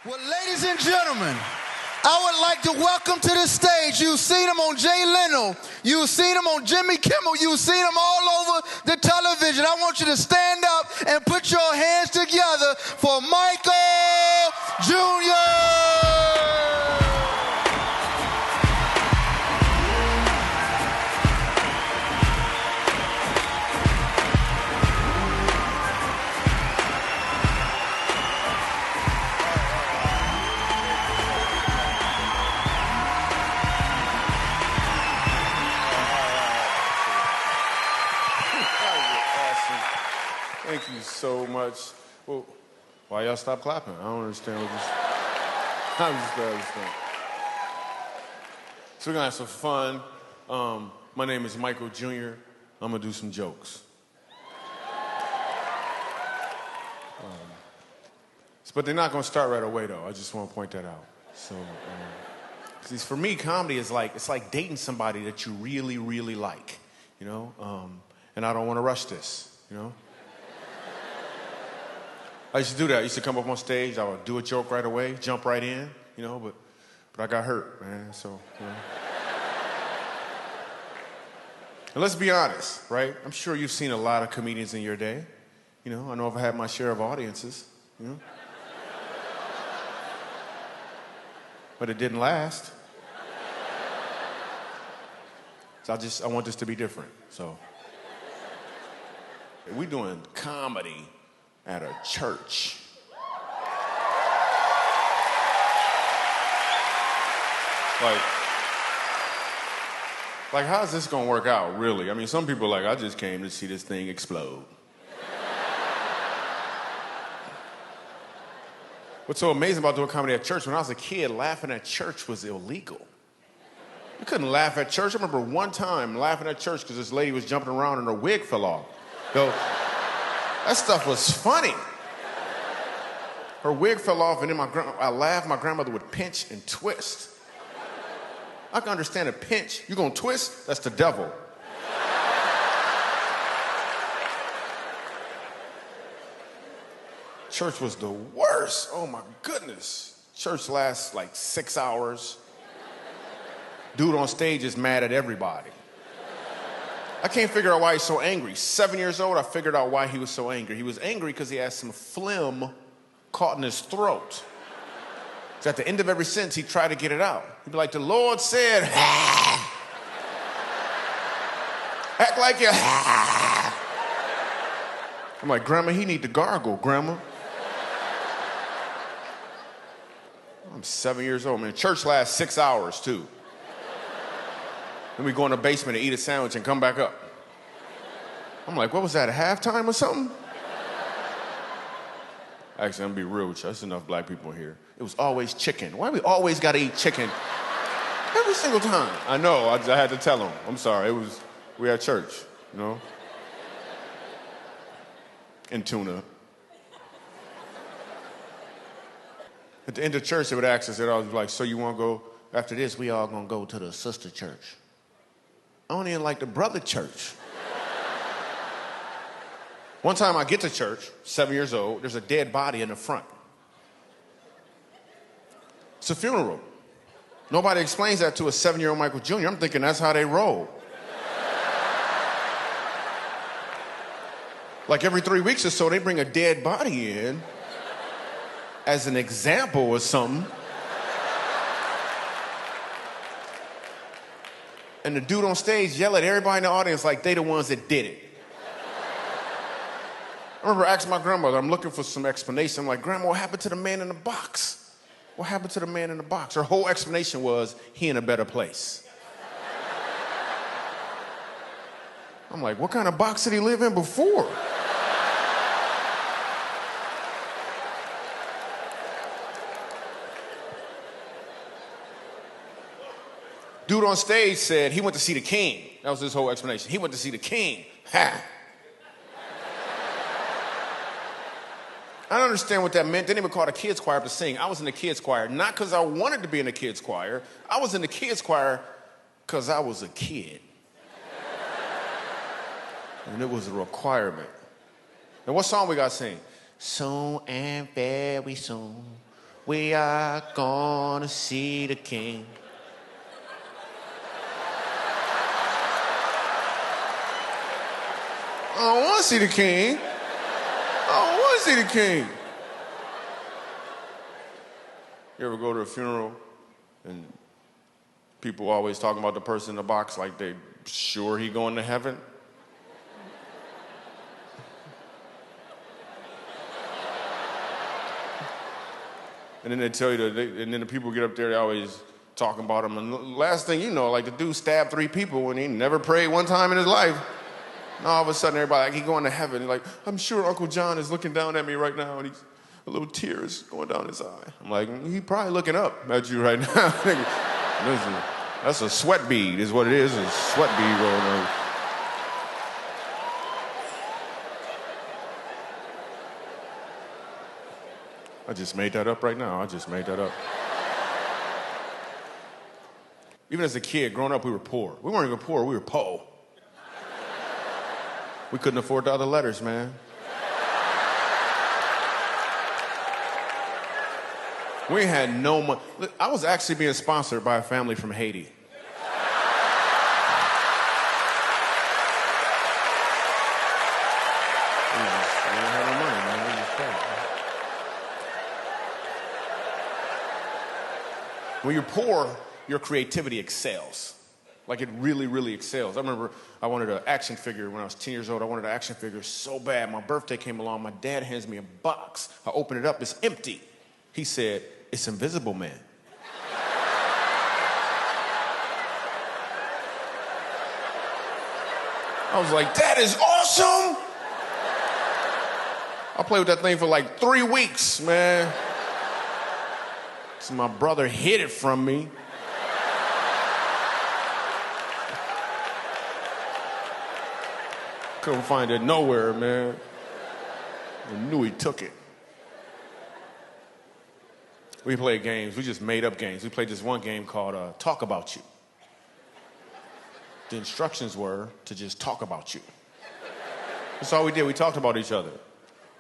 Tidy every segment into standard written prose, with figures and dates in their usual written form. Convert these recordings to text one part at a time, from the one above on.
Well, ladies and gentlemen, I would like to welcome to the stage. You've seen him on Jay Leno. You've seen him on Jimmy Kimmel. You've seen him all over the television. I want you to stand up and put your hands together for Michael Jr. Thank you so much. Well, why y'all stop clapping? I don't understand what this. I'm just understand. So we're gonna have some fun. My name is Michael Jr. I'm gonna do some jokes. But they're not gonna start right away though. I just want to point that out. So, see, for me, comedy is it's like dating somebody that you really, really like, you know. And I don't want to rush this, you know. I used to do that. I used to come up on stage, I would do a joke right away, jump right in, you know, but I got hurt, man, so, you know. And let's be honest, right? I'm sure you've seen a lot of comedians in your day. You know, I know I've had my share of audiences, you know. But it didn't last. So I want this to be different, so. We're doing comedy at a church. Like, how's this gonna work out, really? I mean, some people are like, I just came to see this thing explode. What's so amazing about doing comedy at church, when I was a kid, laughing at church was illegal. You couldn't laugh at church. I remember one time laughing at church because this lady was jumping around and her wig fell off. Yo, that stuff was funny. Her wig fell off, and then I laughed. My grandmother would pinch and twist. I can understand a pinch. You gonna twist? That's the devil. Church was the worst. Oh my goodness. Church lasts like 6 hours. Dude on stage is mad at everybody. I can't figure out why he's so angry. 7 years old, I figured out why he was so angry. He was angry because he had some phlegm caught in his throat. So at the end of every sentence, he'd try to get it out. He'd be like, the Lord said, act like you I'm like, Grandma, he need to gargle, Grandma. I'm 7 years old, man. Church lasts 6 hours, too. Then we go in the basement and eat a sandwich and come back up. I'm like, what was that, a halftime or something? Actually, I'm gonna be real with you. There's enough black people here. It was always chicken. Why we always gotta eat chicken? Every single time. I know, I had to tell them. I'm sorry, we at church, you know? And tuna. At the end of church, they would ask us, they'd always be like, so you wanna go, after this, we all gonna go to the sister church. I don't even like the brother church. One time I get to church, 7 years old, there's a dead body in the front. It's a funeral. Nobody explains that to a 7-year-old Michael Jr. I'm thinking that's how they roll. Like every 3 weeks or so, they bring a dead body in as an example or something. And the dude on stage yell at everybody in the audience like they the ones that did it. I remember asking my grandmother, I'm looking for some explanation. I'm like, Grandma, what happened to the man in the box? What happened to the man in the box? Her whole explanation was, he in a better place. I'm like, what kind of box did he live in before? Dude on stage said he went to see the king. That was his whole explanation. He went to see the king. Ha! I don't understand what that meant. They didn't even call the kids choir up to sing. I was in the kids choir, not because I wanted to be in the kids choir. I was in the kids choir because I was a kid. And it was a requirement. And what song we got to sing? Soon and very soon, We are gonna see the king. I don't want to see the king. I don't want to see the king. You ever go to a funeral and people always talking about the person in the box like they sure he going to heaven? And then they tell you and then the people get up there, they always talking about him. And the last thing you know, like the dude stabbed 3 people and he never prayed one time in his life. And all of a sudden, everybody like, he going to heaven. He's like, I'm sure Uncle John is looking down at me right now and he's a little tears going down his eye. I'm like, he probably looking up at you right now. Listen, that's a sweat bead is what it is, a sweat bead rolling on. I just made that up right now. I just made that up. Even as a kid, growing up, we were poor. We weren't even poor, we were po'. We couldn't afford the other letters, man. We had no money. I was actually being sponsored by a family from Haiti. We didn't have no money, man. We just paid. When you're poor, your creativity excels. Like it really, really excels. I remember I wanted an action figure when I was 10 years old. I wanted an action figure so bad. My birthday came along. My dad hands me a box. I open it up. It's empty. He said, it's Invisible Man. I was like, that is awesome. I played with that thing for like 3 weeks, man. So my brother hid it from me. Couldn't find it nowhere, man. I knew he took it. We played games. We just made up games. We played this one game called Talk About You. The instructions were to just talk about you. That's all we did. We talked about each other.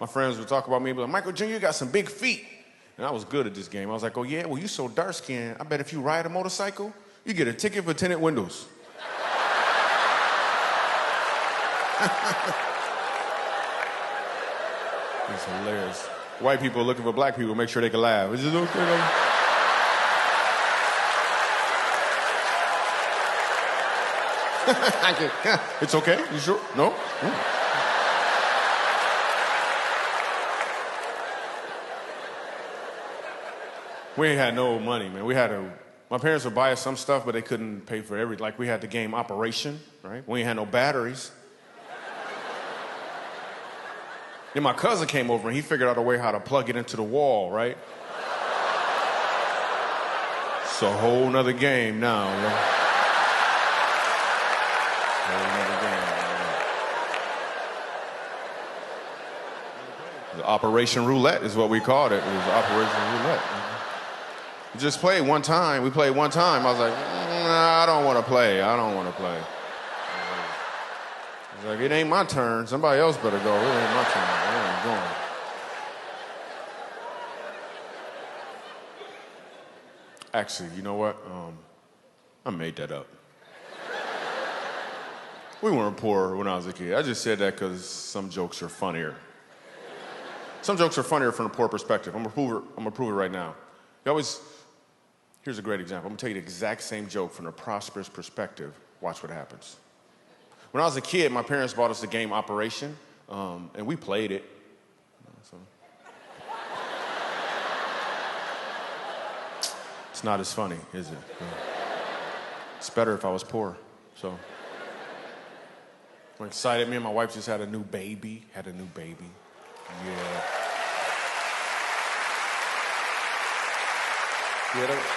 My friends would talk about me, but like, Michael Jr., you got some big feet. And I was good at this game. I was like, oh, yeah? Well, you so dark-skinned. I bet if you ride a motorcycle, you get a ticket for tinted windows. It's hilarious. White people looking for black people, make sure they can laugh. Is it okay? It's okay? You sure? No? We ain't had no money, man. My parents would buy us some stuff, but they couldn't pay for everything. Like we had the game Operation, right? We ain't had no batteries. Then my cousin came over and he figured out a way how to plug it into the wall, right? It's a whole nother game now, man. Whole nother game, man. The Operation Roulette is what we called it. It was Operation Roulette. We just played one time. We played one time. I was like, nah, I don't want to play. I don't want to play. Like, it ain't my turn. Somebody else better go. It ain't my turn. I ain't going. Actually, you know what? I made that up. We weren't poor when I was a kid. I just said that because some jokes are funnier. Some jokes are funnier from a poor perspective. I'm gonna prove it right now. Here's a great example. I'm gonna tell you the exact same joke from a prosperous perspective. Watch what happens. When I was a kid, my parents bought us the game Operation, and we played it. So. It's not as funny, is it? It's better if I was poor, so. I'm excited. Me and my wife just had a new baby. Yeah.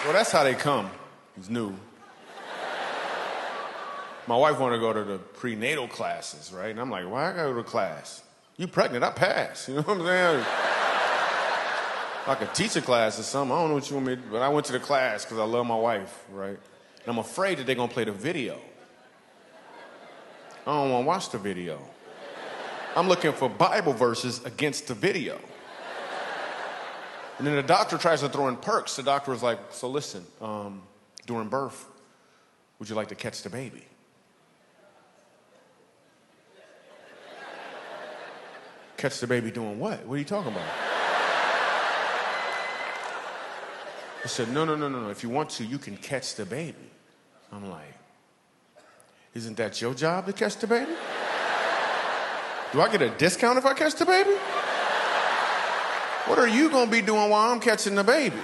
Well, that's how they come. It's new. My wife wanted to go to the prenatal classes, right? And I'm like, why I gotta go to class? You pregnant, I pass. You know what I'm saying? I could teach a class or something. I don't know what you want me to do. But I went to the class because I love my wife, right? And I'm afraid that they're gonna play the video. I don't wanna watch the video. I'm looking for Bible verses against the video. And then the doctor tries to throw in perks. The doctor was like, so listen, during birth, would you like to catch the baby? Catch the baby doing what? What are you talking about? He said, no. If you want to, you can catch the baby. I'm like, isn't that your job to catch the baby? Do I get a discount if I catch the baby? What are you gonna be doing while I'm catching the baby?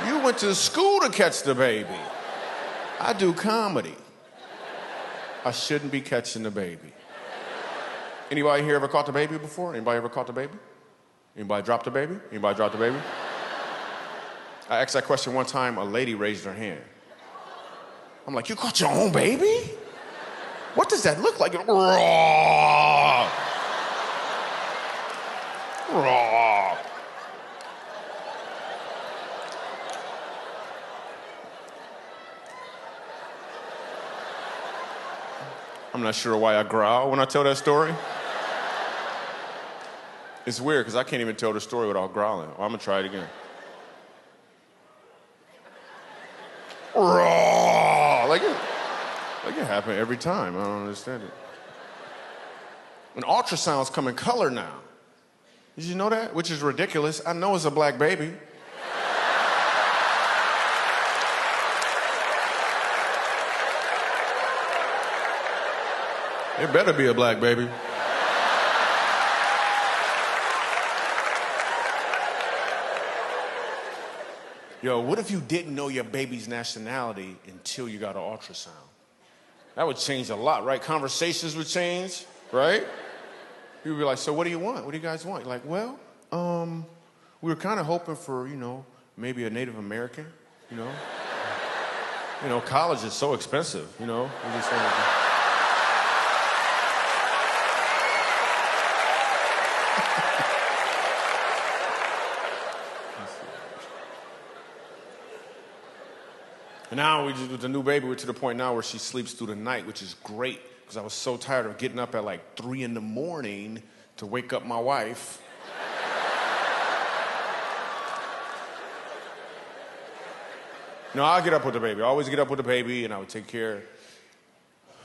You went to school to catch the baby. I do comedy. I shouldn't be catching the baby. Anybody here ever caught the baby before? Anybody ever caught the baby? Anybody dropped the baby? Anybody dropped the baby? I asked that question one time, a lady raised her hand. I'm like, you caught your own baby? What does that look like? Raw. Raw. I'm not sure why I growl when I tell that story. It's weird because I can't even tell the story without growling. I'm gonna try it again. Raw. Like it happened every time. I don't understand it. And ultrasounds come in color now. Did you know that? Which is ridiculous. I know it's a black baby. It better be a black baby. Yo, what if you didn't know your baby's nationality until you got an ultrasound? That would change a lot, right? Conversations would change, right? People would be like, so what do you want? What do you guys want? You're like, well, we were kind of hoping for, maybe a Native American, college is so expensive, We just And now with the new baby, we're to the point now where she sleeps through the night, which is great, because I was so tired of getting up at like 3 a.m. to wake up my wife. I'll get up with the baby. I always get up with the baby, and I would take care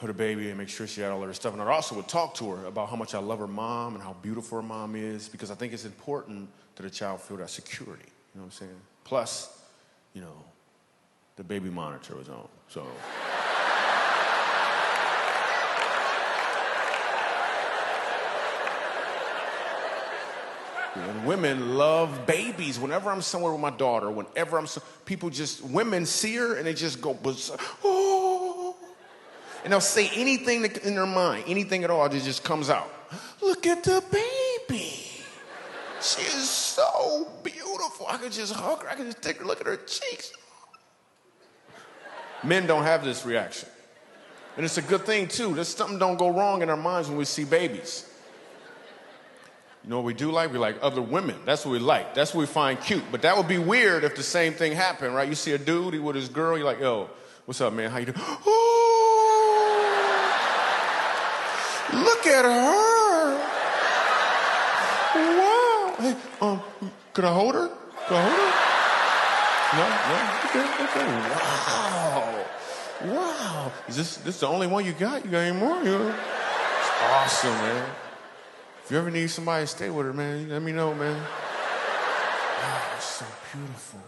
of the baby and make sure she had all of her stuff. And I also would talk to her about how much I love her mom and how beautiful her mom is, because I think it's important that a child feel that security. You know what I'm saying? Plus, the baby monitor was on, so. And women love babies. Whenever I'm somewhere with my daughter, women see her and they just go, oh. And they'll say anything in their mind, anything at all, that just comes out. Look at the baby. She is so beautiful. I could just hug her. I could just take her, look at her cheeks. Men don't have this reaction. And it's a good thing, too. There's something don't go wrong in our minds when we see babies. You know what we do like? We like other women. That's what we like. That's what we find cute. But that would be weird if the same thing happened, right? You see a dude, he with his girl, you're like, yo, what's up, man? How you doing? Oh, look at her. Wow. Hey, could I hold her? Could I hold her? No? Okay. Wow. Is this the only one you got? You got any more? It's awesome, man. If you ever need somebody to stay with her, man, let me know, man. Wow, it's so beautiful.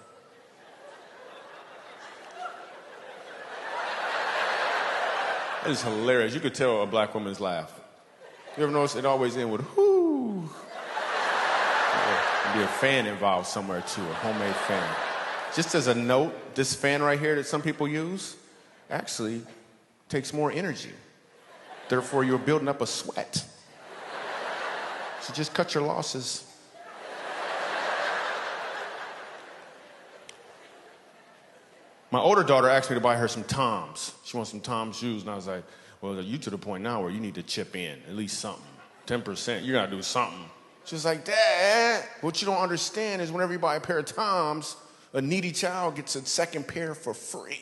That is hilarious. You could tell a black woman's laugh. You ever notice it always ends with, whoo. There'd be a fan involved somewhere, too, a homemade fan. Just as a note, this fan right here that some people use actually takes more energy. Therefore, you're building up a sweat. So just cut your losses. My older daughter asked me to buy her some Toms. She wants some Toms shoes, and I was like, well, you to the point now where you need to chip in, at least something. 10%, you gotta do something. She's like, Dad, what you don't understand is whenever you buy a pair of Toms, a needy child gets a second pair for free.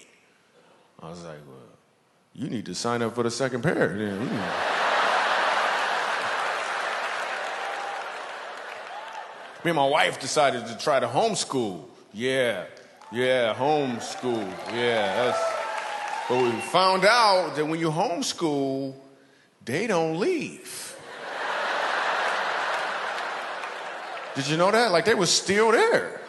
I was like, well, you need to sign up for the second pair. Me and my wife decided to try to homeschool. Yeah, homeschool. But we found out that when you homeschool, they don't leave. Did you know that? Like, they were still there.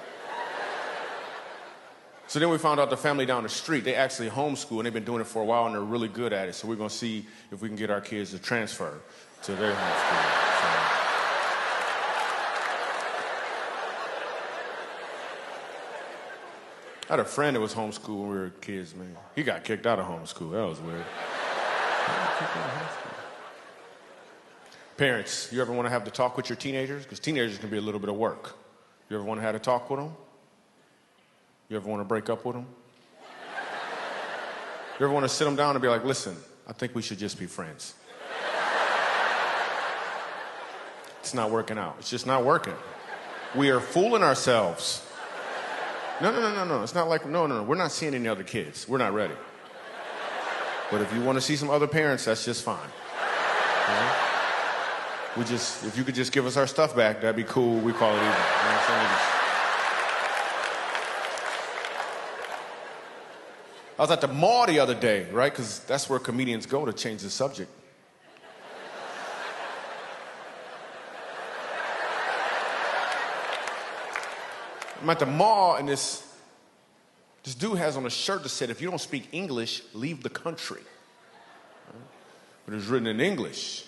So then we found out the family down the street, they actually homeschool, and they've been doing it for a while, and they're really good at it. So we're going to see if we can get our kids to transfer to their homeschool. I had a friend that was homeschooled when we were kids, man. He got kicked out of homeschool. That was weird. Parents, you ever want to have to talk with your teenagers? Because teenagers can be a little bit of work. You ever want to have to talk with them? You ever want to break up with them? You ever want to sit them down and be like, listen, I think we should just be friends. It's not working out. It's just not working. We are fooling ourselves. No. It's not like, no. We're not seeing any other kids. We're not ready. But if you want to see some other parents, that's just fine. Okay? If you could just give us our stuff back, that'd be cool. We call it even. You know what I'm saying? I was at the mall the other day, right? Because that's where comedians go to change the subject. I'm at the mall, and this dude has on a shirt that said, if you don't speak English, leave the country. Right? But it was written in English.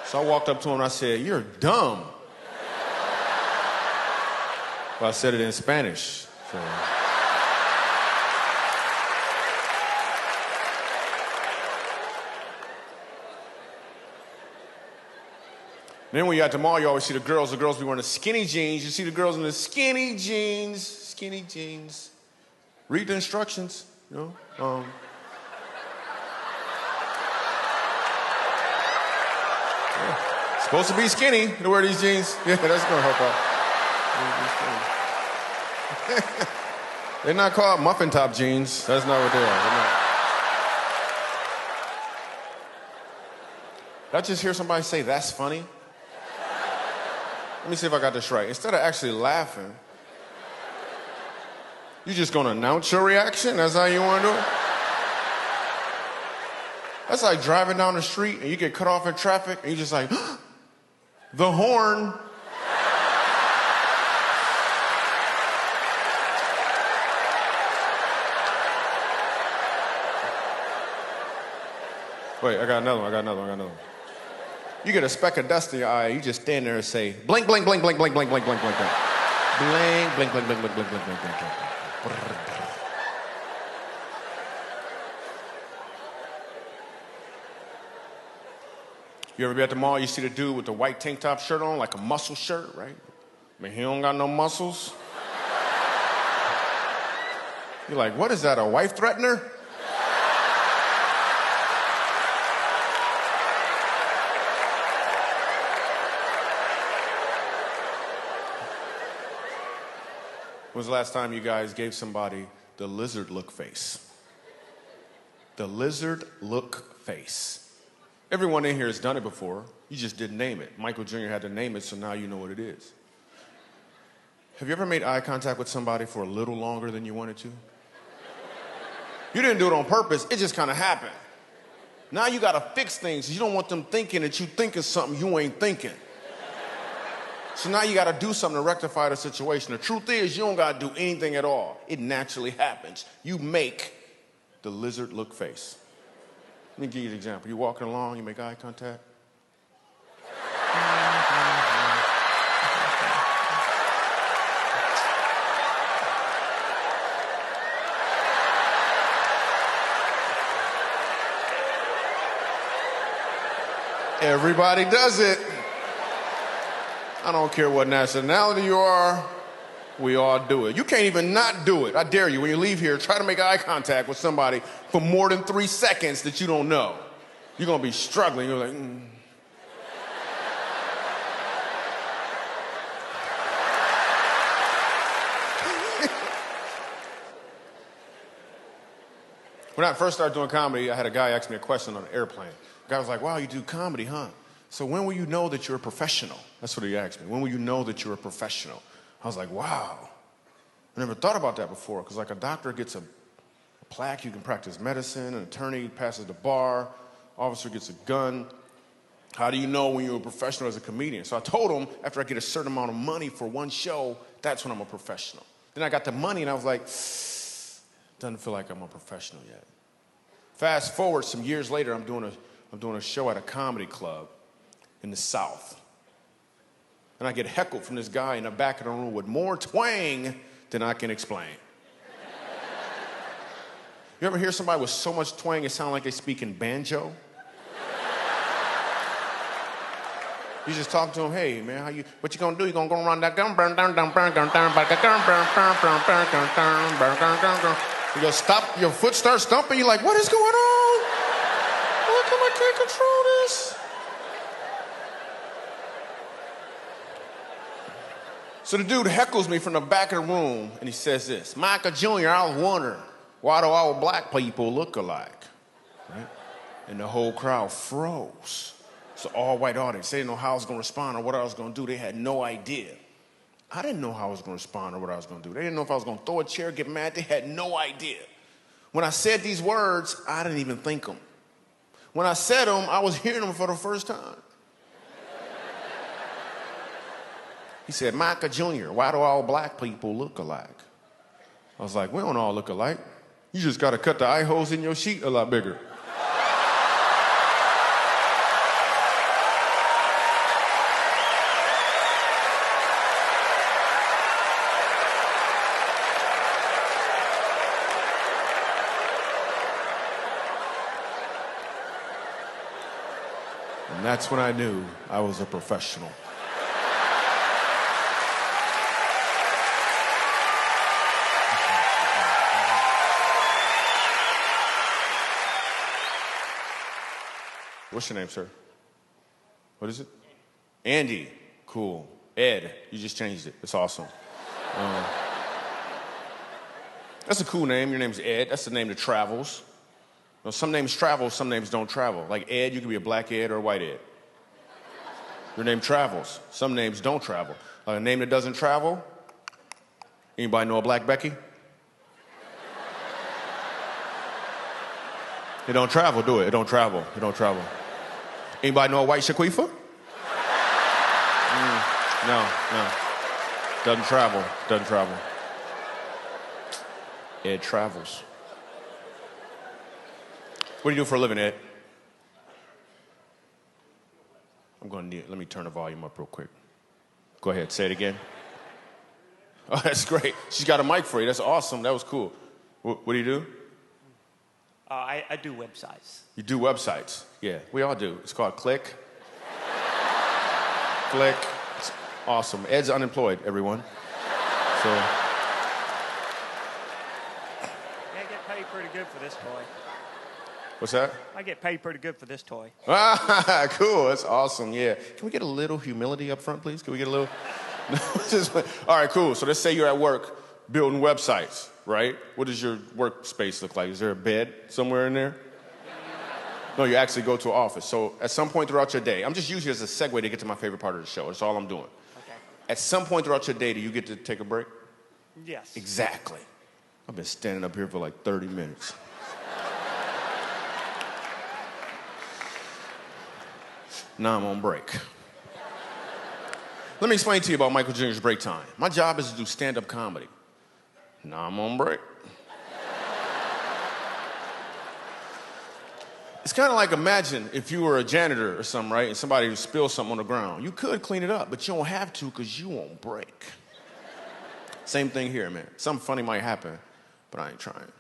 So I walked up to him and I said, you're dumb. Well, I said it in Spanish. So. Then when you're at the mall, you always see the girls. The girls be wearing the skinny jeans. You see the girls in the skinny jeans. Read the instructions, you know. Yeah. Supposed to be skinny to wear these jeans. Yeah, that's gonna help out. They're not called muffin top jeans. That's not what they are. Did I just hear somebody say, that's funny? Let me see if I got this right. Instead of actually laughing, you're just gonna announce your reaction? That's how you wanna do it? That's like driving down the street and you get cut off in traffic and you're just like, the horn. Wait, I got another one. You get a speck of dust in your eye, you just stand there and say, blink, blink, blink, blink, blink, blink, blink, blink, blink, blink. Blink, blink, blink, blink, blink, blink, blink, blink, blink, blink. You ever be at the mall, you see the dude with the white tank top shirt on, like a muscle shirt, right? I mean, he don't got no muscles. You're like, what is that, a wife threatener? When was the last time you guys gave somebody the lizard look face? The lizard look face. Everyone in here has done it before. You just didn't name it. Michael Jr. had to name it, so now you know what it is. Have you ever made eye contact with somebody for a little longer than you wanted to? You didn't do it on purpose. It just kind of happened. Now you got to fix things. You don't want them thinking that you thinking something you ain't thinking. So now you got to do something to rectify the situation. The truth is, you don't got to do anything at all. It naturally happens. You make the lizard look face. Let me give you an example. You're walking along, you make eye contact. Everybody does it. I don't care what nationality you are, we all do it. You can't even not do it. I dare you, when you leave here, try to make eye contact with somebody for more than 3 seconds that you don't know. You're gonna be struggling. You're like, When I first started doing comedy, I had a guy ask me a question on an airplane. The guy was like, wow, you do comedy, huh? So when will you know that you're a professional? That's what he asked me. When will you know that you're a professional? I was like, wow. I never thought about that before, because like a doctor gets a plaque, you can practice medicine, an attorney passes the bar, officer gets a gun. How do you know when you're a professional as a comedian? So I told him, after I get a certain amount of money for one show, that's when I'm a professional. Then I got the money and I was like, doesn't feel like I'm a professional yet. Fast forward some years later, I'm doing a show at a comedy club in the South. And I get heckled from this guy in the back of the room with more twang than I can explain. You ever hear somebody with so much twang it sounds like they speak in banjo? You just talk to them, hey man, what you gonna do? You gonna go around that gun, burn down, burn down, you go stop, your foot starts stumping, you're like, what is going on? How come I can't control this? So the dude heckles me from the back of the room and he says this, Michael Jr., I was wondering, why do all black people look alike? Right? And the whole crowd froze. It's an all-white audience. They didn't know how I was going to respond or what I was going to do. They had no idea. I didn't know how I was going to respond or what I was going to do. They didn't know if I was going to throw a chair, get mad. They had no idea. When I said these words, I didn't even think them. When I said them, I was hearing them for the first time. He said, Micah Jr., why do all black people look alike? I was like, we don't all look alike. You just got to cut the eye holes in your sheet a lot bigger. And that's when I knew I was a professional. What's your name, sir? What is it? Andy. Cool. Ed. You just changed it. It's awesome. That's a cool name. Your name's Ed. That's the name that travels. You know, some names travel, some names don't travel. Like Ed, you could be a black Ed or a white Ed. Your name travels. Some names don't travel. A name that doesn't travel? Anybody know a black Becky? It don't travel, do it? It don't travel. It don't travel. Anybody know a white Shaquifa? No. Doesn't travel. Doesn't travel. Ed travels. What do you do for a living, Ed? Let me turn the volume up real quick. Go ahead, say it again. Oh, that's great. She's got a mic for you. That's awesome. That was cool. What do you do? I do websites. You do websites? Yeah, we all do. It's called Click. Click. It's awesome. Ed's unemployed, everyone. So. Yeah, I get paid pretty good for this toy. What's that? I get paid pretty good for this toy. Ah, cool. That's awesome. Yeah. Can we get a little humility up front, please? Can we get a little? All right, cool. So let's say you're at work building websites, right? What does your workspace look like? Is there a bed somewhere in there? No, you actually go to an office. So at some point throughout your day, I'm just using it as a segue to get to my favorite part of the show. That's all I'm doing. Okay. At some point throughout your day, do you get to take a break? Yes. Exactly. I've been standing up here for like 30 minutes. Now I'm on break. Let me explain to you about Michael Jr.'s break time. My job is to do stand-up comedy. Now I'm on break. It's kind of like, imagine if you were a janitor or something, right? And somebody spilled something on the ground. You could clean it up, but you don't have to because you won't break. Same thing here, man. Something funny might happen, but I ain't trying.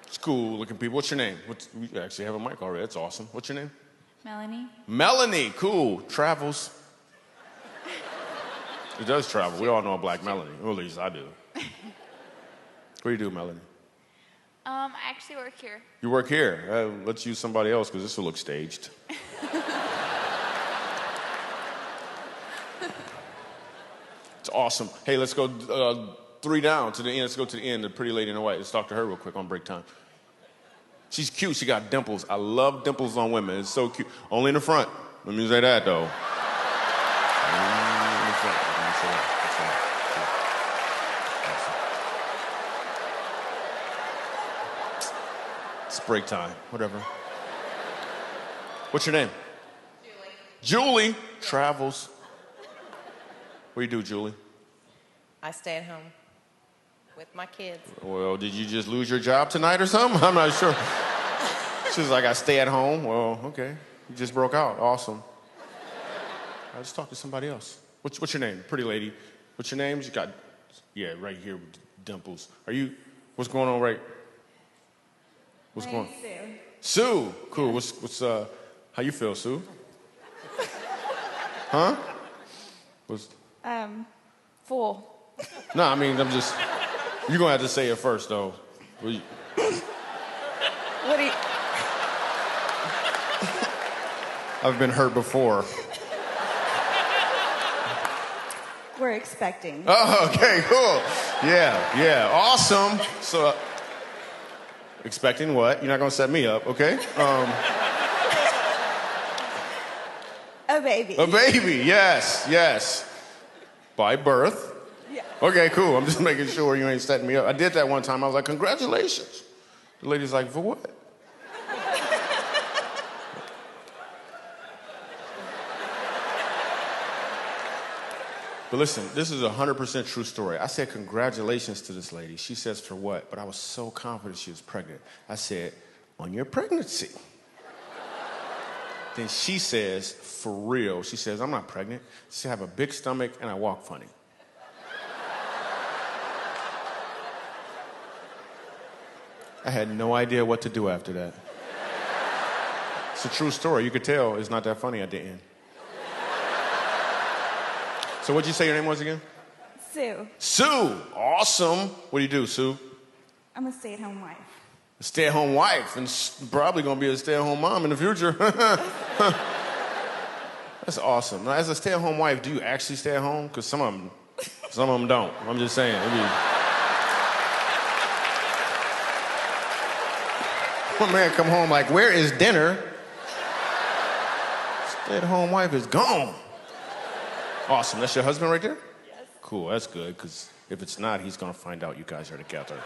It's cool looking people. What's your name? We actually have a mic already. That's awesome. What's your name? Melanie. Melanie, cool. Travels. It does travel. We all know a black Melanie. Or at least I do. What do you do, Melanie? I actually work here. You work here. Let's use somebody else because this will look staged. It's awesome. Hey, let's go 3 down to the end. Let's go to the end. The pretty lady in the white. Let's talk to her real quick on break time. She's cute. She got dimples. I love dimples on women. It's so cute. Only in the front. Let me say that, though. Only in the front. Let me say that. Awesome. It's break time. Whatever. What's your name? Julie. Julie travels. What do you do, Julie? I stay at home with my kids. Well, did you just lose your job tonight or something? I'm not sure. She's like, I stay at home. Well, okay. You just broke out. Awesome. I'll just talk to somebody else. What's your name? Pretty lady. What's your name? You got, yeah, right here with dimples. What's going on What's going on? Sue. Sue. Cool. How you feel, Sue? Huh? Full. No, I mean, you're going to have to say it first, though. What do you... I've been hurt before. We're expecting. Oh, okay, cool. Yeah, awesome. So, expecting what? You're not going to set me up, okay? A baby. A baby, yes. By birth. Yeah. Okay, cool. I'm just making sure you ain't setting me up. I did that one time. I was like, congratulations. The lady's like, for what? But listen, this is a 100% true story. I said congratulations to this lady. She says, for what? But I was so confident she was pregnant. I said, on your pregnancy. Then she says, for real, she says, I'm not pregnant. She said, I have a big stomach and I walk funny. I had no idea what to do after that. It's a true story. You could tell it's not that funny at the end. So what'd you say your name was again? Sue. Sue. Awesome. What do you do, Sue? I'm a stay-at-home wife. A stay-at-home wife, and probably going to be a stay-at-home mom in the future. That's awesome. Now, as a stay-at-home wife, do you actually stay at home? Because some of them don't. I'm just saying. One man come home like, where is dinner? Stay-at-home wife is gone. Awesome. That's your husband right there? Yes. Cool. That's good, because if it's not, he's going to find out you guys are together.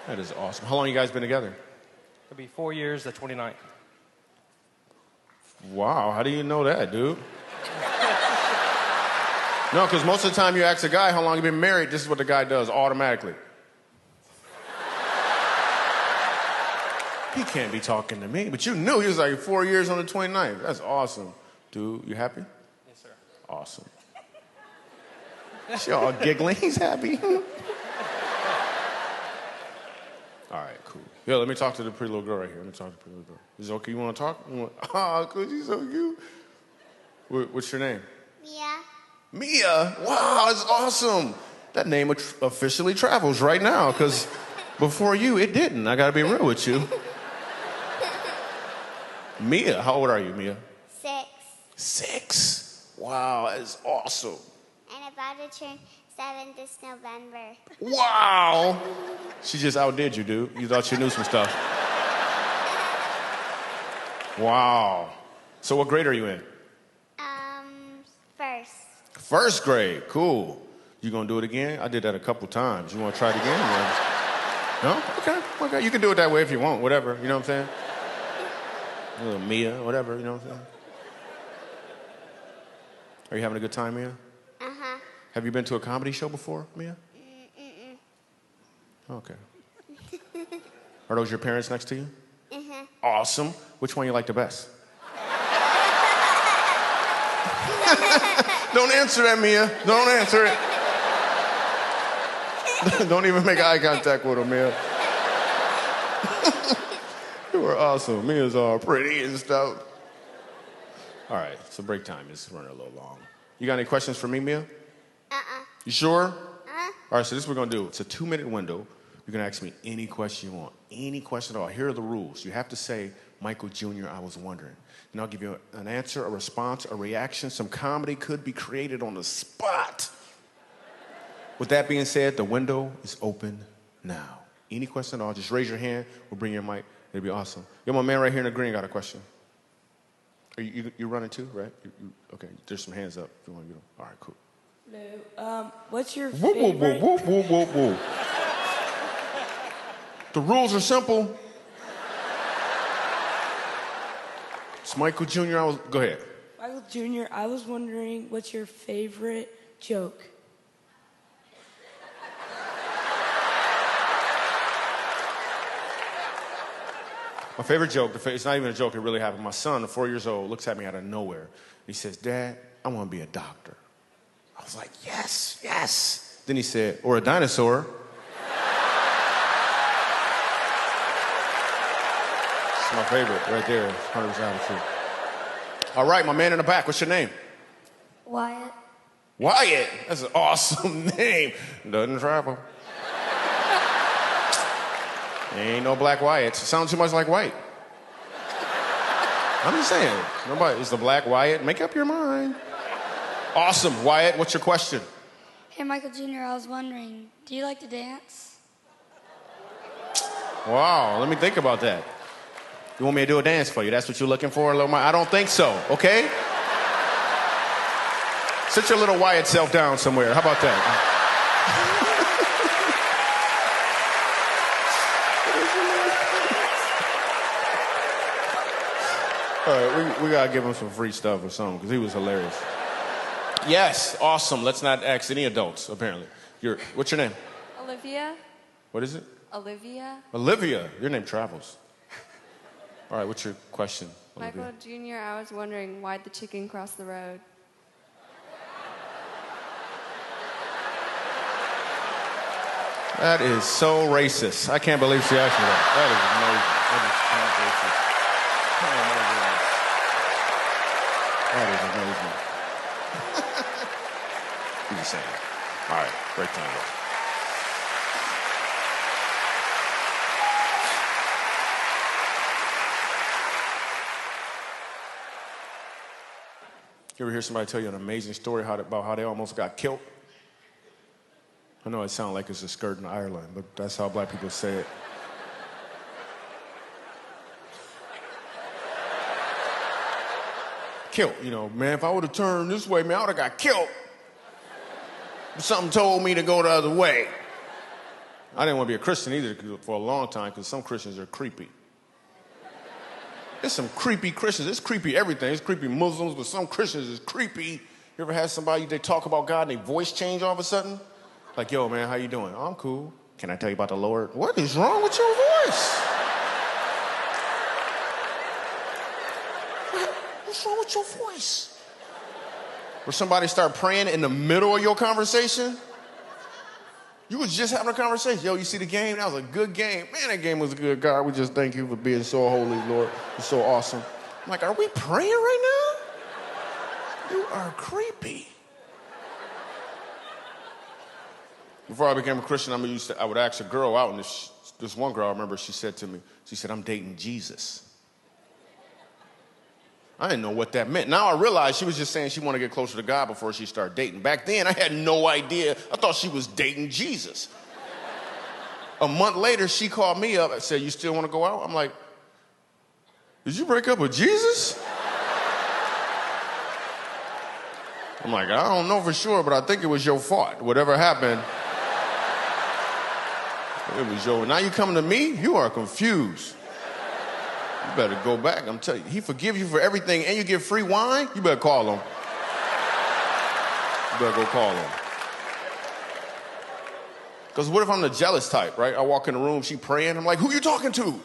That is awesome. How long you guys been together? It'll be 4 years, the 29th. Wow. How do you know that, dude? No, because most of the time you ask a guy how long you been married, this is what the guy does automatically. He can't be talking to me, but you knew he was like 4 years on the 29th. That's awesome. Dude, you happy? Yes, sir. Awesome. She all giggling. He's happy. All right, cool. Yeah, let me talk to the pretty little girl right here. Let me talk to the pretty little girl. Is it okay? You want to talk? Oh, cool. She's so cute. What's your name? Mia. Mia. Wow, that's awesome. That name officially travels right now, because before you, it didn't. I got to be real with you. Mia, how old are you, Mia? 6. 6. Wow, that is awesome. And about to turn 7 this November. Wow. She just outdid you, dude. You thought you knew some stuff. Wow. So what grade are you in? First. First grade. Cool. You gonna do it again? I did that a couple times. You wanna try it again? No? Okay. You can do it that way if you want, whatever. You know what I'm saying? Little Mia, whatever, you know what I'm saying? Are you having a good time, Mia? Uh-huh. Have you been to a comedy show before, Mia? Okay. Are those your parents next to you? Uh-huh. Awesome. Which one you like the best? Don't answer that, Mia. Don't answer it. Don't even make eye contact with him, Mia. You were awesome. Mia's all pretty and stuff. All right, so break time is running a little long. You got any questions for me, Mia? You sure? Uh-huh. All right, so this is what we're going to do. It's a 2-minute window. You can ask me any question you want. Any question at all. Here are the rules. You have to say Michael Jr., I was wondering. And I'll give you an answer, a response, a reaction. Some comedy could be created on the spot. With that being said, the window is open now. Any question at all, just raise your hand. We'll bring your mic. It'll be awesome. Yo, my man right here in the green got a question. Are you running too, right? Okay, there's some hands up if you want to get them. All right, cool. Hello. What's your Whoa, whoa, favorite? whoa, whoa, whoa, whoa, whoa. The rules are simple. It's Michael Jr. Go ahead. Michael Jr., I was wondering, what's your favorite joke? My favorite joke, it's not even a joke, it really happened. My son, 4 years old, looks at me out of nowhere. He says, Dad, I want to be a doctor. I was like, yes, yes. Then he said, or a dinosaur. It's my favorite right there, 100% true. All right, my man in the back, what's your name? Wyatt. Wyatt, that's an awesome name. Doesn't travel. Ain't no Black Wyatt. Sounds too much like white. I'm just saying. Nobody is the Black Wyatt. Make up your mind. Awesome. Wyatt, what's your question? Hey, Michael Jr., I was wondering, do you like to dance? Wow, let me think about that. You want me to do a dance for you? That's what you're looking for, little Mike? I don't think so, okay? Sit your little Wyatt self down somewhere. How about that? All right, we gotta give him some free stuff or something because he was hilarious. Yes, awesome. Let's not ask any adults, apparently. What's your name? Olivia. What is it? Olivia. Olivia. Your name travels. All right, what's your question, Olivia? Michael Jr., I was wondering, why'd the chicken cross the road? That is so racist. I can't believe she asked me that. That is amazing. That is so racist. Oh, my goodness. That is amazing. I'm just saying. All right, great time. You ever hear somebody tell you an amazing story about how they almost got killed? I know it sounds like it's a skirt in Ireland, but that's how black people say it. Killed, you know, man, if I would have turned this way, man, I would have got killed. But something told me to go the other way. I didn't want to be a Christian either for a long time because some Christians are creepy. There's some creepy Christians. It's creepy everything. It's creepy Muslims, but some Christians is creepy. You ever had somebody, they talk about God and their voice change all of a sudden? Like, yo, man, how you doing? Oh, I'm cool. Can I tell you about the Lord? What is wrong with your voice? What's wrong with your voice? Or somebody start praying in the middle of your conversation? You was just having a conversation. Yo, you see the game? That was a good game. Man, that game was good. God, we just thank you for being so holy, Lord. You're so awesome. I'm like, are we praying right now? You are creepy. Before I became a Christian, I would ask a girl out, and this one girl, I remember, she said to me, she said, I'm dating Jesus. I didn't know what that meant. Now I realize she was just saying she wanted to get closer to God before she started dating. Back then, I had no idea. I thought she was dating Jesus. A month later, she called me up and said, you still want to go out? I'm like, did you break up with Jesus? I'm like, I don't know for sure, but I think it was your fault. Whatever happened, it was your. Now you coming to me? You are confused. You better go back. I'm telling you, he forgives you for everything and you get free wine? You better call him. You better go call him. Because what if I'm the jealous type, right? I walk in the room, she praying. I'm like, who you talking to?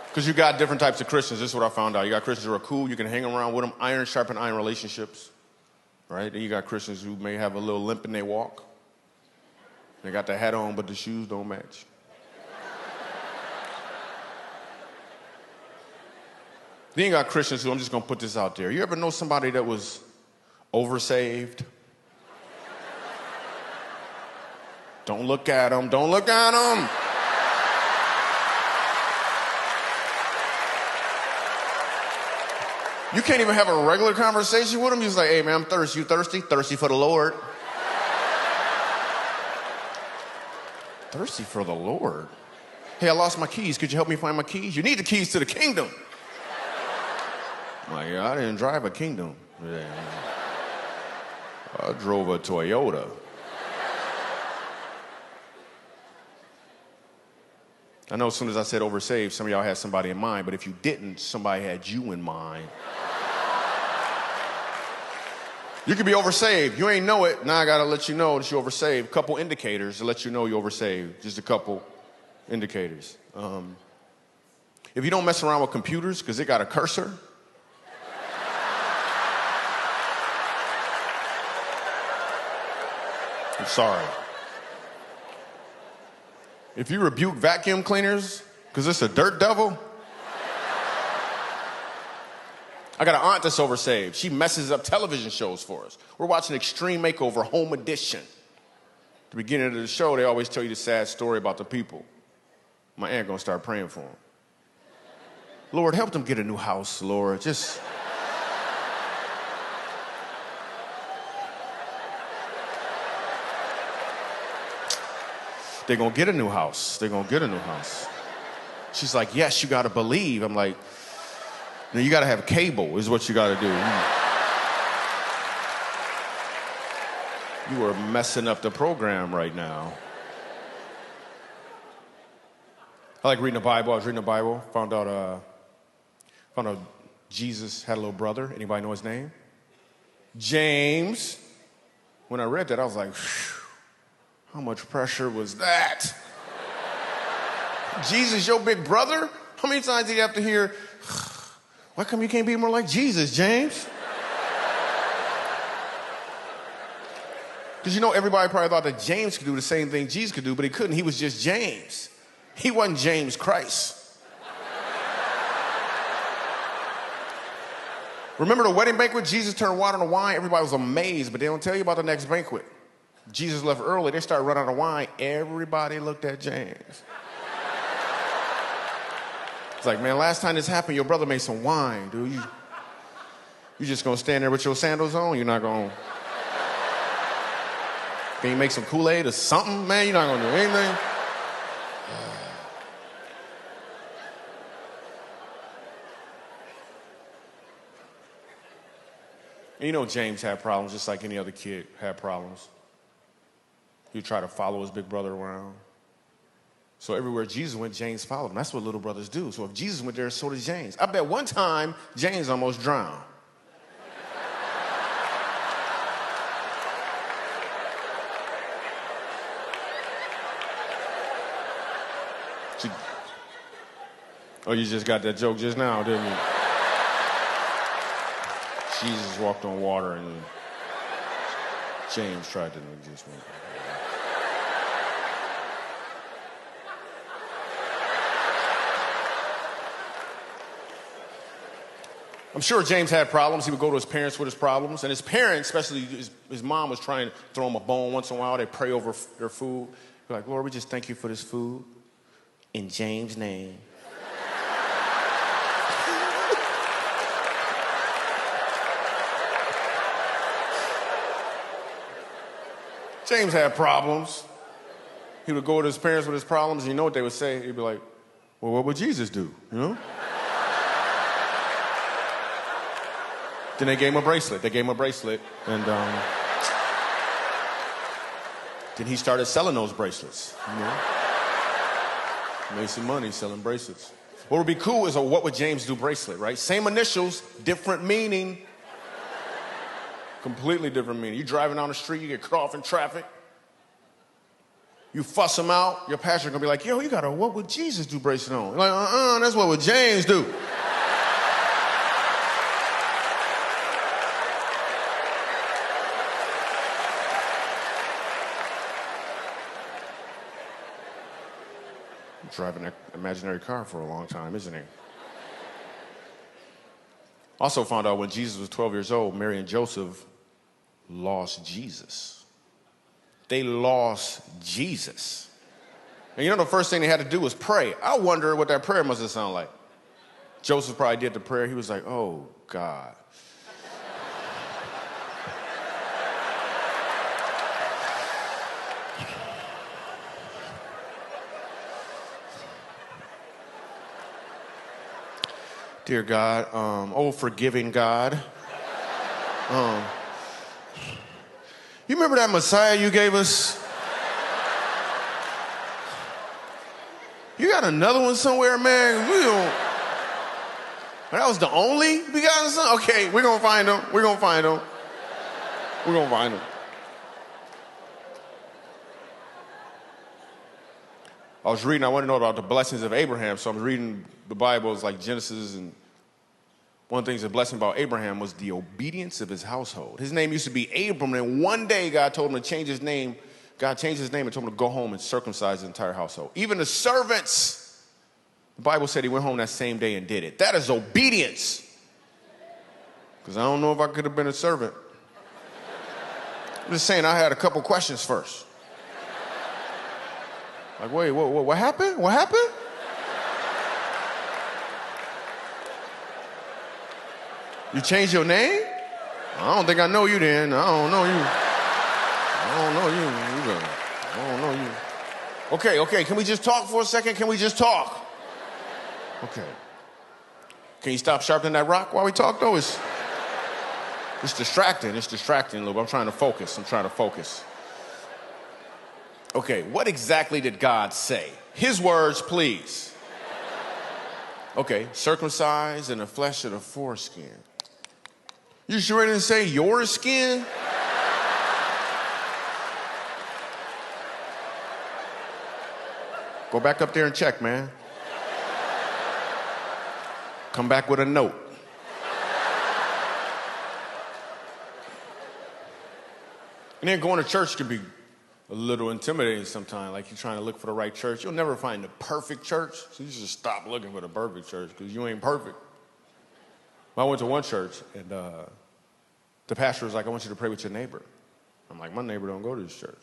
Because you got different types of Christians. This is what I found out. You got Christians who are cool. You can hang around with them. Iron sharpen iron relationships. Right? Then you got Christians who may have a little limp in their walk. They got the hat on, but the shoes don't match. Then you got Christians who, I'm just going to put this out there. You ever know somebody that was oversaved? Don't look at him. Don't look at him. You can't even have a regular conversation with him. He's like, hey, man, I'm thirsty. You thirsty? Thirsty for the Lord. Thirsty for the Lord? Hey, I lost my keys. Could you help me find my keys? You need the keys to the kingdom. I'm like, yeah, I didn't drive a kingdom. Yeah. I drove a Toyota. I know as soon as I said oversaved, some of y'all had somebody in mind, but if you didn't, somebody had you in mind. You could be oversaved. You ain't know it. Now I gotta let you know that you're oversaved. Couple indicators to let you know you're oversaved. Just a couple indicators. If you don't mess around with computers because it got a cursor, I'm sorry. If you rebuke vacuum cleaners because it's a dirt devil, I got an aunt that's oversaved. She messes up television shows for us. We're watching Extreme Makeover Home Edition. At the beginning of the show, they always tell you the sad story about the people. My aunt gonna start praying for them. Lord, help them get a new house, Lord. Just... They're gonna get a new house. They're gonna get a new house. She's like, yes, you gotta believe. I'm like, no, you gotta have cable is what you gotta do. You are messing up the program right now. I like reading the Bible. I was reading the Bible, found out Jesus had a little brother. Anybody know his name? James. When I read that, I was like, phew. How much pressure was that? Jesus, your big brother? How many times do you have to hear, why come you can't be more like Jesus, James? Because you know, everybody probably thought that James could do the same thing Jesus could do, but he couldn't. He was just James. He wasn't James Christ. Remember the wedding banquet? Jesus turned water into wine. Everybody was amazed, but they don't tell you about the next banquet. Jesus left early. They started running out of wine. Everybody looked at James. It's like, man, last time this happened, your brother made some wine, dude. You just gonna stand there with your sandals on? You're not gonna... Can you make some Kool-Aid or something, man? You're not gonna do anything? And you know James had problems just like any other kid had problems. He tried to follow his big brother around. So everywhere Jesus went, James followed him. That's what little brothers do. So if Jesus went there, so did James. I bet one time, James almost drowned. Oh, you just got that joke just now, didn't you? Jesus walked on water and James tried to just went. I'm sure James had problems. He would go to his parents with his problems. And his parents, especially his mom, was trying to throw him a bone once in a while. They'd pray over their food. They're like, Lord, we just thank you for this food. In James' name. James had problems. He would go to his parents with his problems, and you know what they would say? He'd be like, well, what would Jesus do, you know? Then they gave him a bracelet. They gave him a bracelet, and then he started selling those bracelets, you know? Made some money selling bracelets. What would be cool is a what would James do bracelet, right? Same initials, different meaning. Completely different meaning. You driving down the street, you get cut off in traffic. You fuss them out, your pastor gonna be like, yo, you got a what would Jesus do bracelet on? You're like, that's what would James do. Driving an imaginary car for a long time, isn't he? Also found out when Jesus was 12 years old, Mary and Joseph lost Jesus. they lost Jesus. And you know the first thing they had to do was pray. I wonder what that prayer must have sounded like. Joseph probably did the prayer. He was like, oh, God. Dear God, oh, forgiving God. You remember that Messiah you gave us? You got another one somewhere, man? We don't. That was the only begotten son? Okay, we're going to find him. We're going to find him. We're going to find him. I was reading, I want to know about the blessings of Abraham, so I'm reading the Bible, it's like Genesis, and one of the things the blessing about Abraham was the obedience of his household. His name used to be Abram, and one day God told him to change his name. God changed his name and told him to go home and circumcise his entire household. Even the servants, the Bible said he went home that same day and did it. That is obedience. Because I don't know if I could have been a servant. I'm just saying I had a couple questions first. Like, wait, what happened? What happened? You changed your name? I don't think I know you then. I don't know you. Okay, can we just talk for a second? Can we just talk? Okay. Can you stop sharpening that rock while we talk, though? It's distracting. It's distracting a little bit. I'm trying to focus. Okay, what exactly did God say? His words, please. Okay, circumcised in the flesh of the foreskin. You sure didn't say your skin? Go back up there and check, man. Come back with a note. And then going to church can be a little intimidating sometimes, like you're trying to look for the right church. You'll never find the perfect church, so you just stop looking for the perfect church because you ain't perfect. Well, I went to one church, and the pastor was like, I want you to pray with your neighbor. I'm like, my neighbor don't go to this church.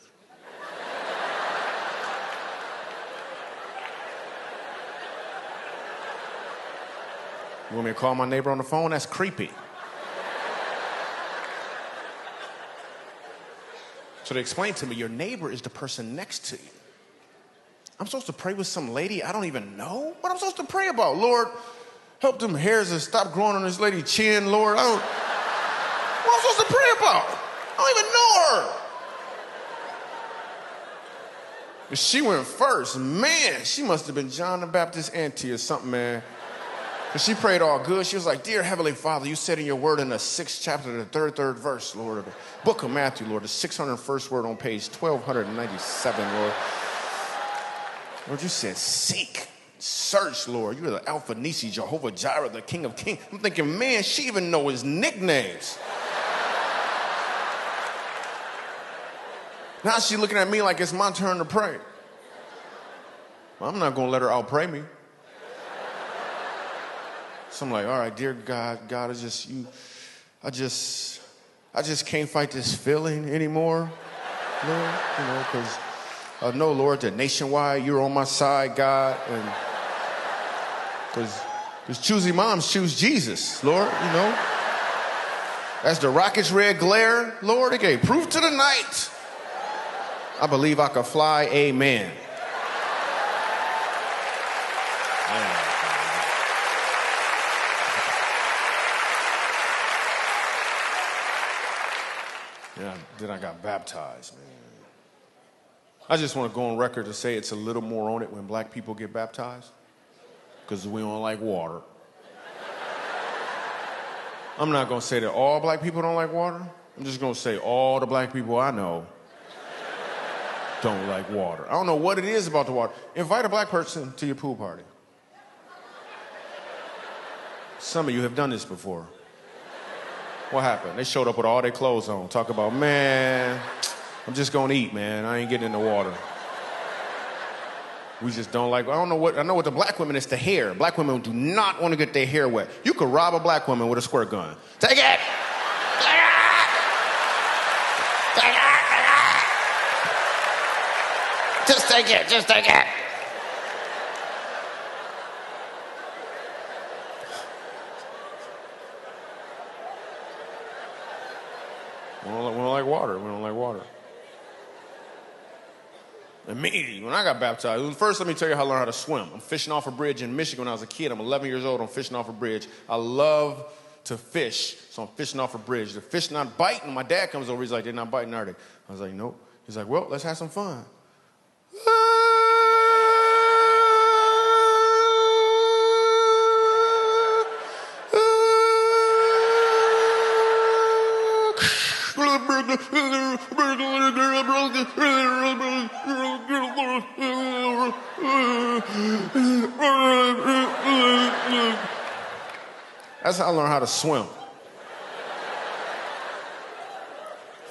You want me to call my neighbor on the phone? That's creepy. So they explained to me, your neighbor is the person next to you. I'm supposed to pray with some lady I don't even know? What am I supposed to pray about? Lord, help them hairs to stop growing on this lady's chin, Lord. What am I supposed to pray about? I don't even know her. But she went first. Man, she must have been John the Baptist's auntie or something, man. Because she prayed all good. She was like, dear Heavenly Father, you said in your word in the 6th chapter, the third verse, Lord, of the book of Matthew, Lord, the 601st word on page 1297, Lord. Lord, you said, seek, search, Lord. You're the Alpha Nisi, Jehovah Jireh, the King of Kings. I'm thinking, man, she even know his nicknames. Now she's looking at me like it's my turn to pray. Well, I'm not going to let her outpray me. So I'm like, all right, dear God, I just can't fight this feeling anymore, Lord, because I know, Lord, that nationwide you're on my side, God, and because choosy moms choose Jesus, Lord, As the rocket's red glare, Lord, it gave proof to the night. I believe I could fly, amen. Yeah, then I got baptized, man. I just want to go on record to say it's a little more on it when black people get baptized because we don't like water. I'm not going to say that all black people don't like water. I'm just going to say all the black people I know don't like water. I don't know what it is about the water. Invite a black person to your pool party. Some of you have done this before. What happened? They showed up with all their clothes on. Talk about, man, I'm just gonna eat, man. I ain't getting in the water. We just don't like, I know what the black women is, the hair. Black women do not want to get their hair wet. You could rob a black woman with a squirt gun. Take it! Take it! Take it! Just take it. Just take it. We don't like water. We don't like water. Immediately, when I got baptized, first let me tell you how I learned how to swim. I'm fishing off a bridge in Michigan when I was a kid. I'm 11 years old. I'm fishing off a bridge. I love to fish, so I'm fishing off a bridge. The fish not biting. My dad comes over. He's like, they're not biting, are they? I was like, nope. He's like, well, let's have some fun. That's how I learned how to swim.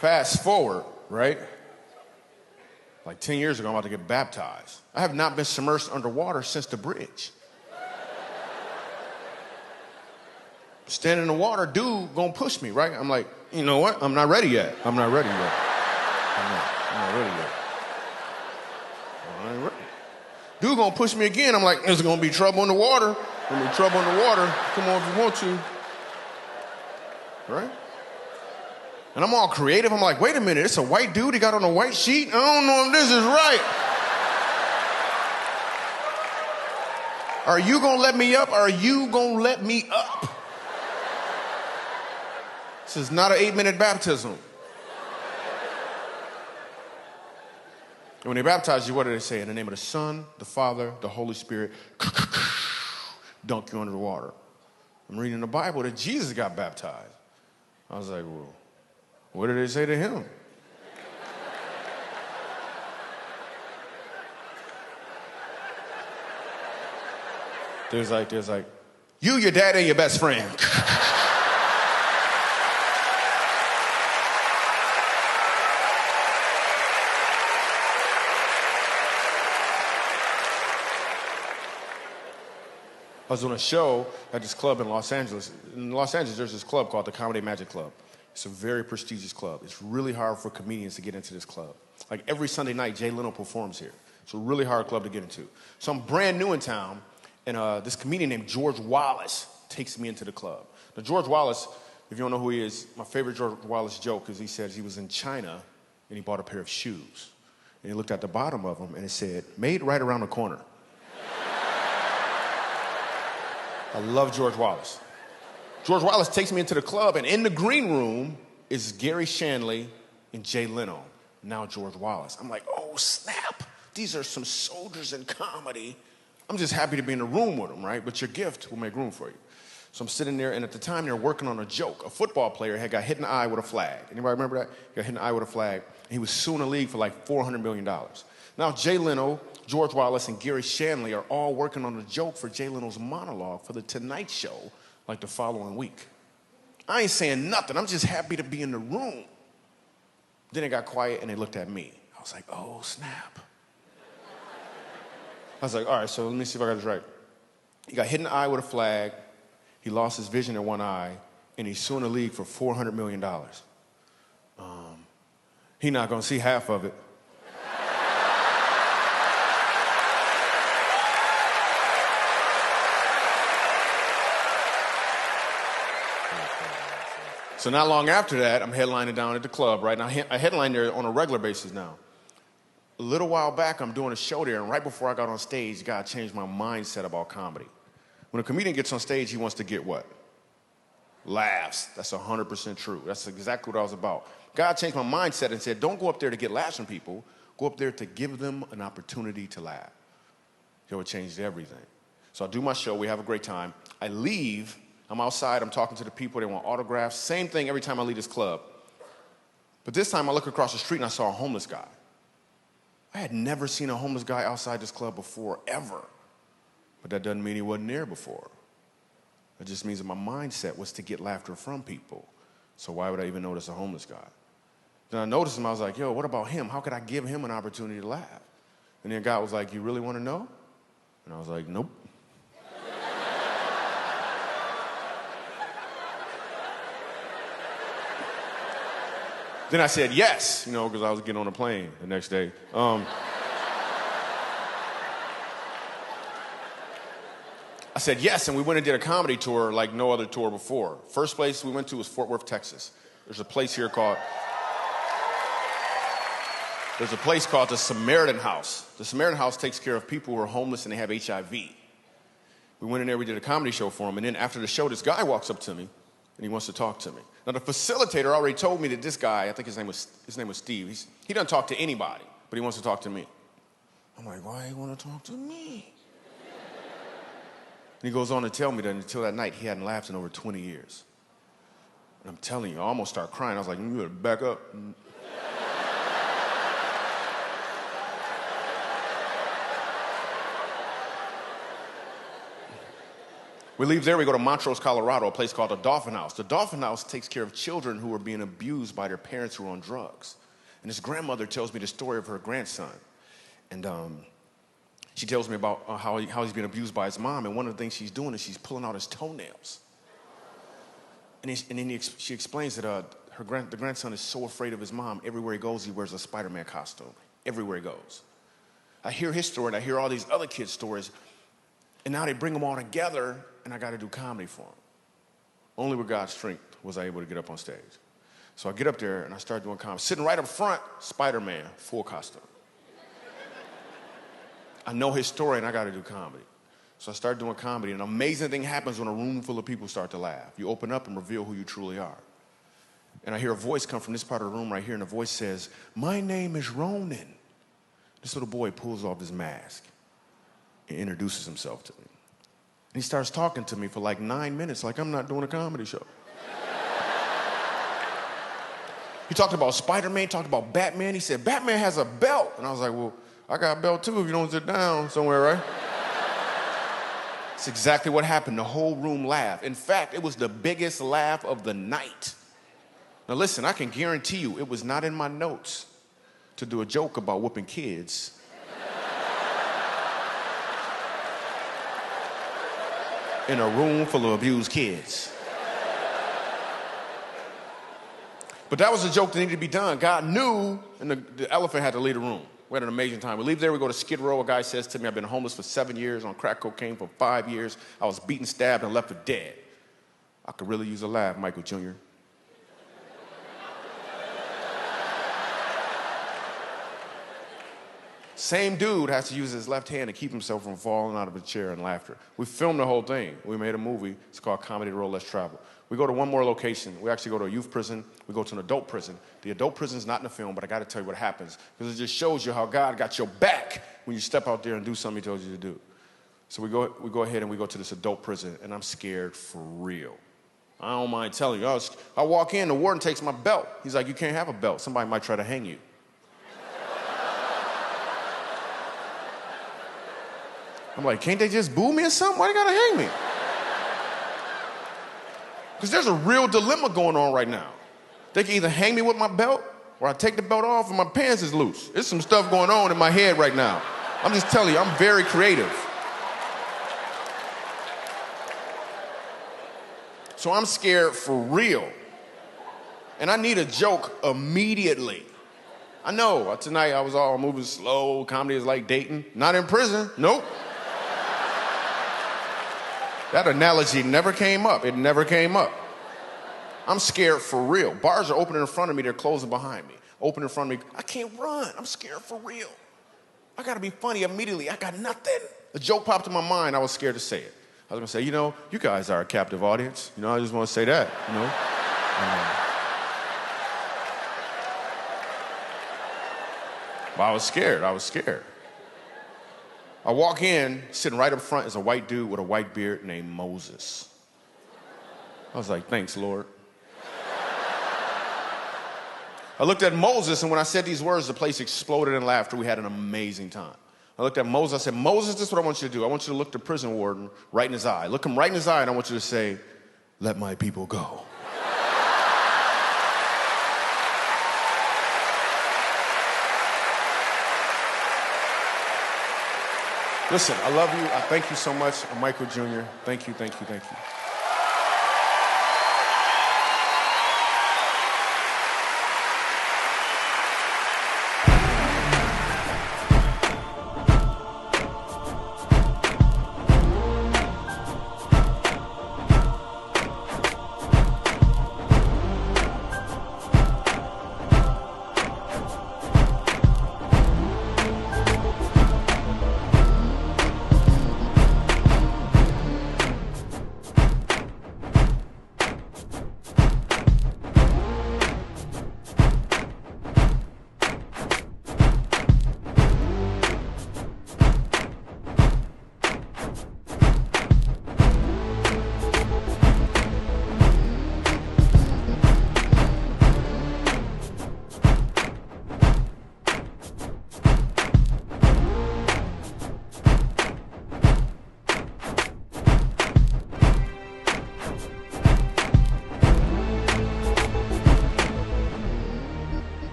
Fast forward, right? Like 10 years ago, I'm about to get baptized. I have not been submerged underwater since the bridge. Standing in the water, dude gonna push me, right? I'm like, you know what? I'm not ready yet. I'm not ready yet. I'm not ready yet. I ain't ready. Dude gonna push me again. I'm like, there's gonna be trouble in the water. There's gonna be trouble in the water. Come on if you want to. Right? And I'm all creative. I'm like, wait a minute, it's a white dude. He got on a white sheet. I don't know if this is right. Are you gonna let me up? Are you gonna let me up? This is not an 8-minute baptism. And when they baptize you, what do they say? In the name of the Son, the Father, the Holy Spirit, dunk you under the water. I'm reading in the Bible that Jesus got baptized. I was like, well, what did they say to him? There's like, you, your dad, and your best friend. I was on a show at this club in Los Angeles. In Los Angeles, there's this club called the Comedy Magic Club. It's a very prestigious club. It's really hard for comedians to get into this club. Like every Sunday night, Jay Leno performs here. It's a really hard club to get into. So I'm brand new in town, and this comedian named George Wallace takes me into the club. Now, George Wallace, if you don't know who he is, my favorite George Wallace joke is he says he was in China, and he bought a pair of shoes. And he looked at the bottom of them, and it said, made right around the corner. I love George Wallace. George Wallace takes me into the club, and in the green room is Gary Shandling and Jay Leno, now George Wallace. I'm like, oh, snap. These are some soldiers in comedy. I'm just happy to be in the room with them, right? But your gift will make room for you. So I'm sitting there, and at the time, they're working on a joke. A football player had got hit in the eye with a flag. Anybody remember that? He got hit in the eye with a flag. And he was suing the league for like $400 million. Now, Jay Leno, George Wallace, and Gary Shandling are all working on a joke for Jay Leno's monologue for The Tonight Show, like the following week. I ain't saying nothing. I'm just happy to be in the room. Then it got quiet, and they looked at me. I was like, oh, snap. I was like, all right, so let me see if I got this right. He got hit in the eye with a flag. He lost his vision in one eye, and he's suing the league for $400 million. He's not going to see half of it. So not long after that, I'm headlining down at the club, right? Now, I headline there on a regular basis now. A little while back, I'm doing a show there, and right before I got on stage, God changed my mindset about comedy. When a comedian gets on stage, he wants to get what? Laughs. That's 100% true. That's exactly what I was about. God changed my mindset and said, don't go up there to get laughs from people. Go up there to give them an opportunity to laugh. So it changed everything. So I do my show. We have a great time. I leave. I'm outside, I'm talking to the people, they want autographs. Same thing every time I leave this club. But this time I look across the street and I saw a homeless guy. I had never seen a homeless guy outside this club before, ever. But that doesn't mean he wasn't there before. It just means that my mindset was to get laughter from people. So why would I even notice a homeless guy? Then I noticed him, I was like, yo, what about him? How could I give him an opportunity to laugh? And then God was like, you really want to know? And I was like, nope. Then I said yes, because I was getting on a plane the next day. I said yes, and we went and did a comedy tour like no other tour before. First place we went to was Fort Worth, Texas. There's a place called the Samaritan House. The Samaritan House takes care of people who are homeless and they have HIV. We went in there, we did a comedy show for them, and then after the show, this guy walks up to me, and he wants to talk to me. Now, the facilitator already told me that this guy, I think his name was Steve, he doesn't talk to anybody, but he wants to talk to me. I'm like, why you want to talk to me? And he goes on to tell me that until that night, he hadn't laughed in over 20 years. And I'm telling you, I almost started crying. I was like, you better back up. We leave there, we go to Montrose, Colorado, a place called the Dolphin House. The Dolphin House takes care of children who are being abused by their parents who are on drugs. And this grandmother tells me the story of her grandson. And she tells me about how he's being abused by his mom. And one of the things she's doing is she's pulling out his toenails. And then she explains that the grandson is so afraid of his mom, everywhere he goes, he wears a Spider-Man costume. Everywhere he goes. I hear his story, and I hear all these other kids' stories. And now they bring them all together, and I got to do comedy for them. Only with God's strength was I able to get up on stage. So I get up there, and I start doing comedy. Sitting right up front, Spider-Man, full costume. I know his story, and I got to do comedy. So I start doing comedy, and an amazing thing happens when a room full of people start to laugh. You open up and reveal who you truly are. And I hear a voice come from this part of the room right here, and the voice says, "My name is Ronan." This little boy pulls off his mask and introduces himself to me. And he starts talking to me for like 9 minutes, like I'm not doing a comedy show. He talked about Spider-Man, talked about Batman. He said, Batman has a belt. And I was like, well, I got a belt too if you don't sit down somewhere, right? That's exactly what happened. The whole room laughed. In fact, it was the biggest laugh of the night. Now listen, I can guarantee you it was not in my notes to do a joke about whooping kids. In a room full of abused kids. But that was a joke that needed to be done. God knew, and the elephant had to leave the room. We had an amazing time. We leave there, we go to Skid Row. A guy says to me, I've been homeless for 7 years, on crack cocaine for 5 years. I was beaten, stabbed, and left for dead. I could really use a laugh, Michael Jr. Same dude has to use his left hand to keep himself from falling out of a chair in laughter. We filmed the whole thing. We made a movie. It's called Comedy Road Less Travel. We go to one more location. We actually go to a youth prison. We go to an adult prison. The adult prison is not in the film, but I got to tell you what happens, because it just shows you how God got your back when you step out there and do something he told you to do. So we go ahead and we go to this adult prison, and I'm scared for real. I don't mind telling you. I walk in, the warden takes my belt. He's like, you can't have a belt. Somebody might try to hang you. I'm like, can't they just boo me or something? Why they gotta hang me? Because there's a real dilemma going on right now. They can either hang me with my belt, or I take the belt off and my pants is loose. There's some stuff going on in my head right now. I'm just telling you, I'm very creative. So I'm scared for real. And I need a joke immediately. I know, tonight I was all moving slow, comedy is like dating. Not in prison, nope. That analogy never came up. It never came up. I'm scared for real. Bars are opening in front of me, they're closing behind me. Open in front of me, I can't run. I'm scared for real. I gotta be funny immediately. I got nothing. A joke popped in my mind, I was scared to say it. I was gonna say, you guys are a captive audience. I just wanna say that, But I was scared. I walk in, sitting right up front is a white dude with a white beard named Moses. I was like, thanks, Lord. I looked at Moses, and when I said these words, the place exploded in laughter. We had an amazing time. I looked at Moses, I said, Moses, this is what I want you to do. I want you to look the prison warden right in his eye. Look him right in his eye, and I want you to say, let my people go. Listen, I love you. I thank you so much. I'm Michael Jr. Thank you, thank you, thank you.